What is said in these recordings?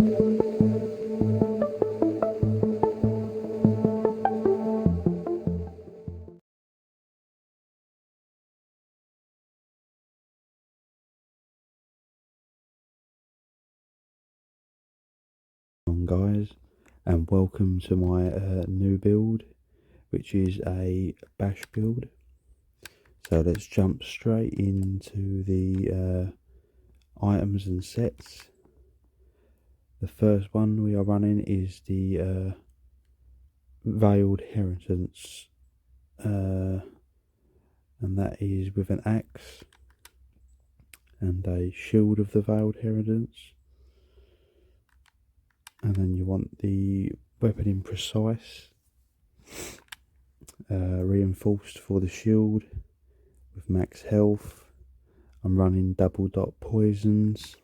Guys, and welcome to my new build, which is a bash build. So let's jump straight into the items and sets. The first one we are running is the Veiled Inheritance, and that is with an axe and a shield of the Veiled Inheritance. And then you want the weapon in precise, reinforced for the shield with max health. I'm running double dot poisons,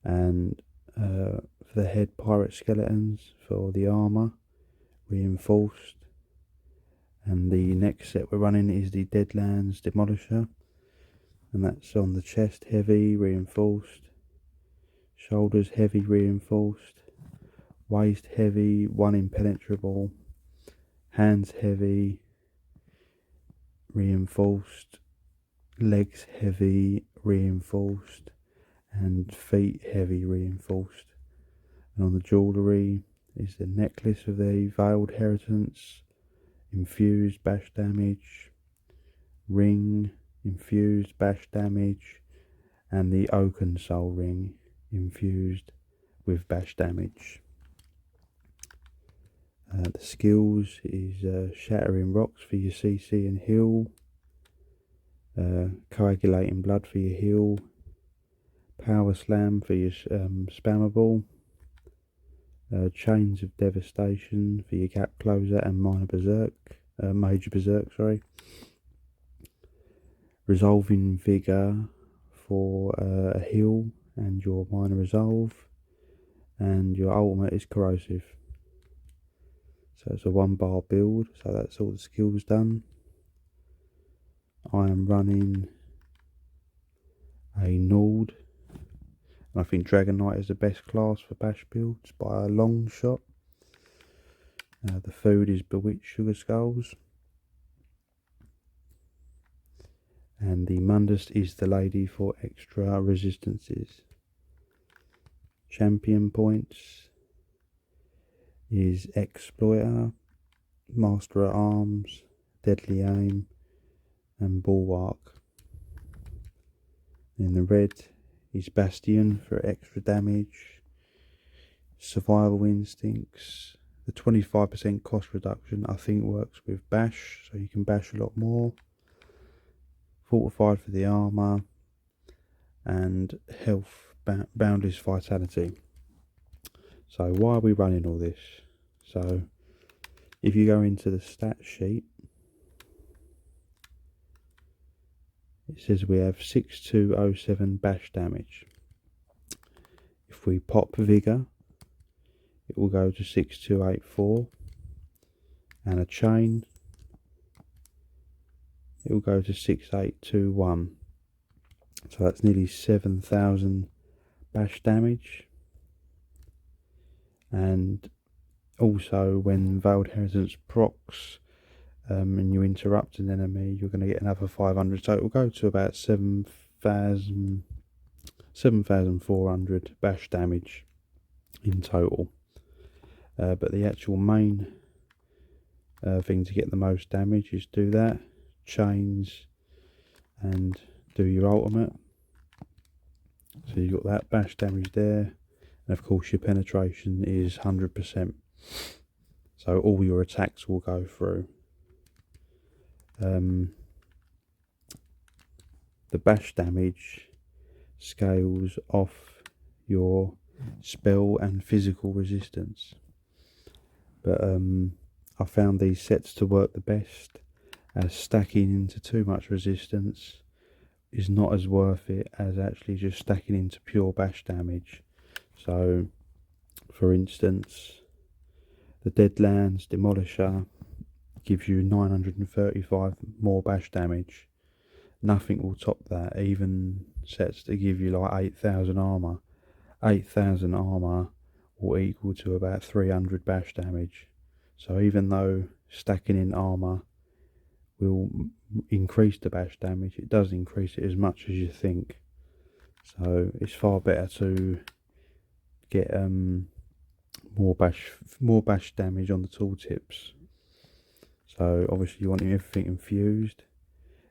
and for the head pirate skeletons for the armour, reinforced. And the next set we're running is the Deadlands Demolisher, and that's on the chest heavy, reinforced, shoulders heavy, reinforced, waist heavy, 1 impenetrable, hands heavy, reinforced, legs heavy, reinforced, and feet heavy, reinforced. And on the jewellery is the necklace of the Veiled Inheritance, infused bash damage, ring, infused bash damage, and the Oaken Soul ring, infused with bash damage. The skills is shattering rocks for your CC and heal, coagulating blood for your heal, power slam for your spammable, chains of devastation for your gap closer and major berserk, sorry. Resolving vigor for a heal and your minor resolve, and your ultimate is corrosive. So it's a 1-bar build, so that's all the skills done. I am running a Nord, and I think Dragon Knight is the best class for bash builds by a long shot. The food is Bewitched Sugar Skulls, and the Mundus is the lady for extra resistances. Champion points is Exploiter, Master at Arms, Deadly Aim, and Bulwark. In the red is Bastion for extra damage, Survival Instincts. The 25% cost reduction I think works with bash, so you can bash a lot more. Fortified for the armour, and health, boundless vitality. So why are we running all this? So if you go into the stat sheet, it says we have 6207 bash damage. If we pop Vigour, it will go to 6284, and a chain, it will go to 6821. So that's nearly 7000 bash damage. And also when Veiled Inheritance procs and you interrupt an enemy, you're going to get another 500, so it will go to about 7,400 bash damage in total. But the actual main thing to get the most damage is do that, chains, and do your ultimate. So you've got that bash damage there, and of course your penetration is 100%, so all your attacks will go through. The bash damage scales off your spell and physical resistance, but I found these sets to work the best, as stacking into too much resistance is not as worth it as actually just stacking into pure bash damage. So for instance, the Deadlands Demolisher gives you 935 more bash damage. Nothing will top that. Even sets that give you like 8000 armour 8,000 armor will equal to about 300 bash damage. So even though stacking in armor will increase the bash damage, it does increase it as much as you think. So it's far better to get more bash damage on the tooltips. So obviously you want everything infused.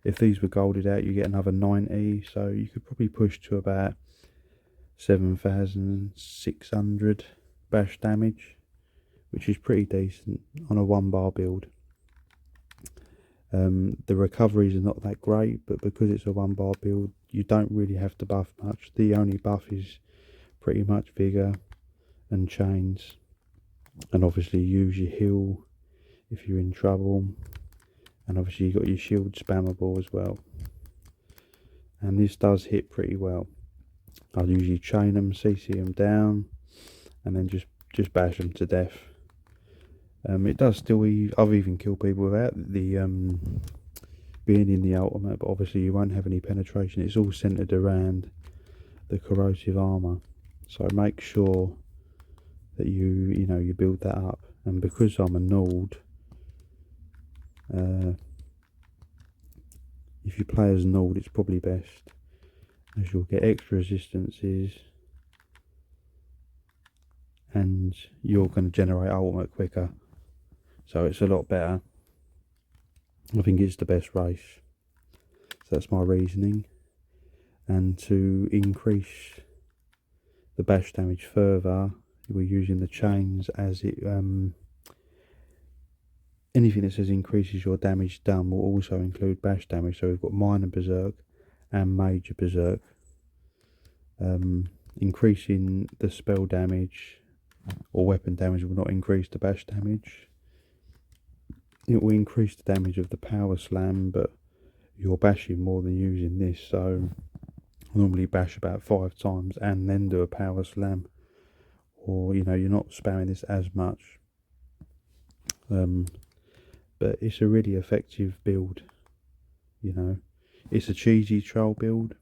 If these were golded out, you get another 90, so you could probably push to about 7,600 bash damage, which is pretty decent on a 1 bar build. The recoveries are not that great, but because it's a 1 bar build, you don't really have to buff much. The only buff is pretty much vigor and chains, and obviously use your heal if you're in trouble, and obviously you've got your shield spammable as well. And this does hit pretty well. I'll usually chain them, CC them down, and then just bash them to death. It does still. I've even killed people without the being in the ultimate, but obviously you won't have any penetration. It's all centered around the corrosive armor, so make sure that you build that up. And because I'm annulled, if you play as annulled, it's probably best, as you'll get extra resistances and you're going to generate ultimate quicker, so it's a lot better. I think it's the best race, so that's my reasoning. And to increase the bash damage further, we're using the chains as it anything that says increases your damage done will also include bash damage. So we've got minor berserk and major berserk. Increasing the spell damage or weapon damage will not increase the bash damage. It will increase the damage of the power slam, but you're bashing more than using this, so I normally bash about 5 times and then do a power slam, or you're not spamming this as much. But it's a really effective build. It's a cheesy troll build.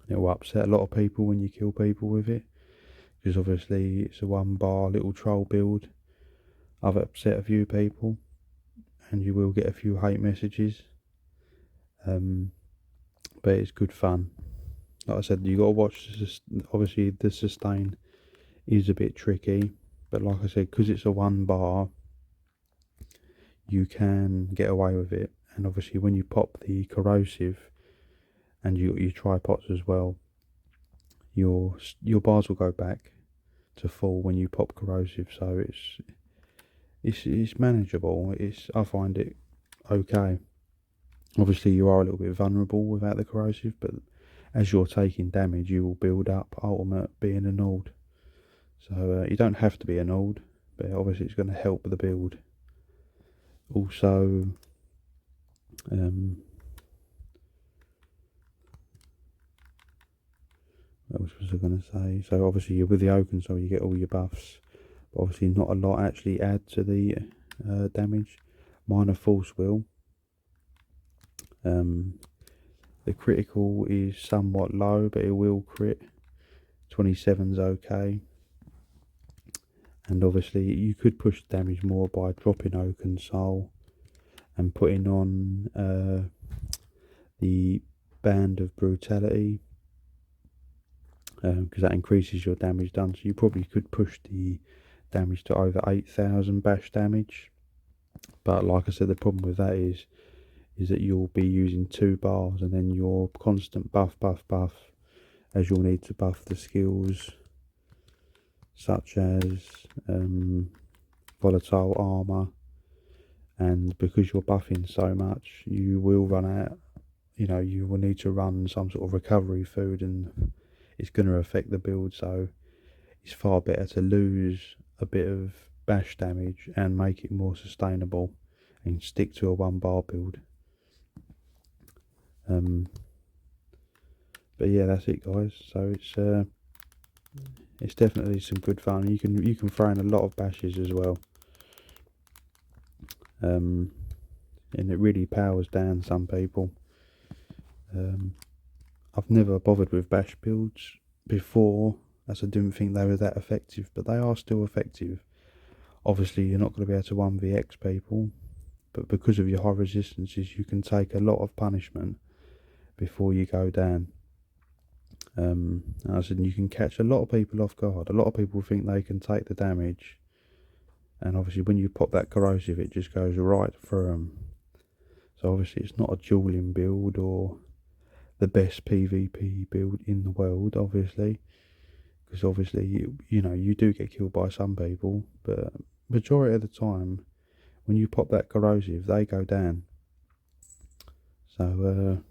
It will upset a lot of people when you kill people with it, because obviously it's a 1 bar little troll build. I've upset a few people, and you will get a few hate messages, but it's good fun. Like I said, you got to watch this. Obviously the sustain is a bit tricky, but like I said, because it's a 1 bar, you can get away with it. And obviously when you pop the corrosive and you got your tripods as well, your bars will go back to full when you pop corrosive, so it's manageable. I find it okay. Obviously you are a little bit vulnerable without the corrosive, but as you're taking damage you will build up ultimate being annulled. So you don't have to be annulled, but obviously it's going to help with the build. Also, what else was I going to say? So obviously with the Oaken Soul you get all your buffs, but obviously not a lot actually add to the damage. Minor Force will. The critical is somewhat low, but it will crit. 27's okay. And obviously you could push the damage more by dropping Oaken Soul and putting on the Band of Brutality, because that increases your damage done. So you probably could push the damage to over 8,000 bash damage. But like I said, the problem with that is that you'll be using 2 bars, and then your constant buff, as you'll need to buff the skills such as volatile armor, and because you're buffing so much you will run out. You will need to run some sort of recovery food, and it's going to affect the build. So it's far better to lose a bit of bash damage and make it more sustainable and stick to a 1 bar build. But yeah, that's it guys. So it's definitely some good fun. You can throw in a lot of bashes as well, and it really powers down some people. I've never bothered with bash builds before, as I didn't think they were that effective, but they are still effective. Obviously you're not going to be able to 1vx people, but because of your high resistances you can take a lot of punishment before you go down. As in, you can catch a lot of people off guard. A lot of people think they can take the damage, and obviously when you pop that corrosive it just goes right through them. So obviously it's not a dueling build or the best PvP build in the world, obviously, because obviously you know you do get killed by some people, but majority of the time when you pop that corrosive they go down. So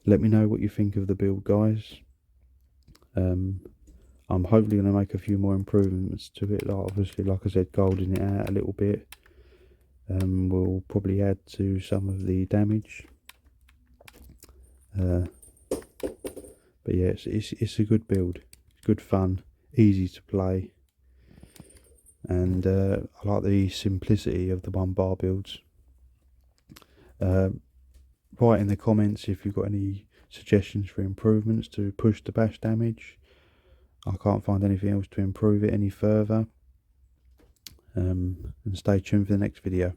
let me know what you think of the build, guys. I'm hopefully going to make a few more improvements to it, obviously like I said, golden it out a little bit. We'll probably add to some of the damage, but yeah, it's a good build, good fun, easy to play, and I like the simplicity of the 1 bar builds. Write in the comments if you've got any suggestions for improvements to push the bash damage. I can't find anything else to improve it any further. And stay tuned for the next video.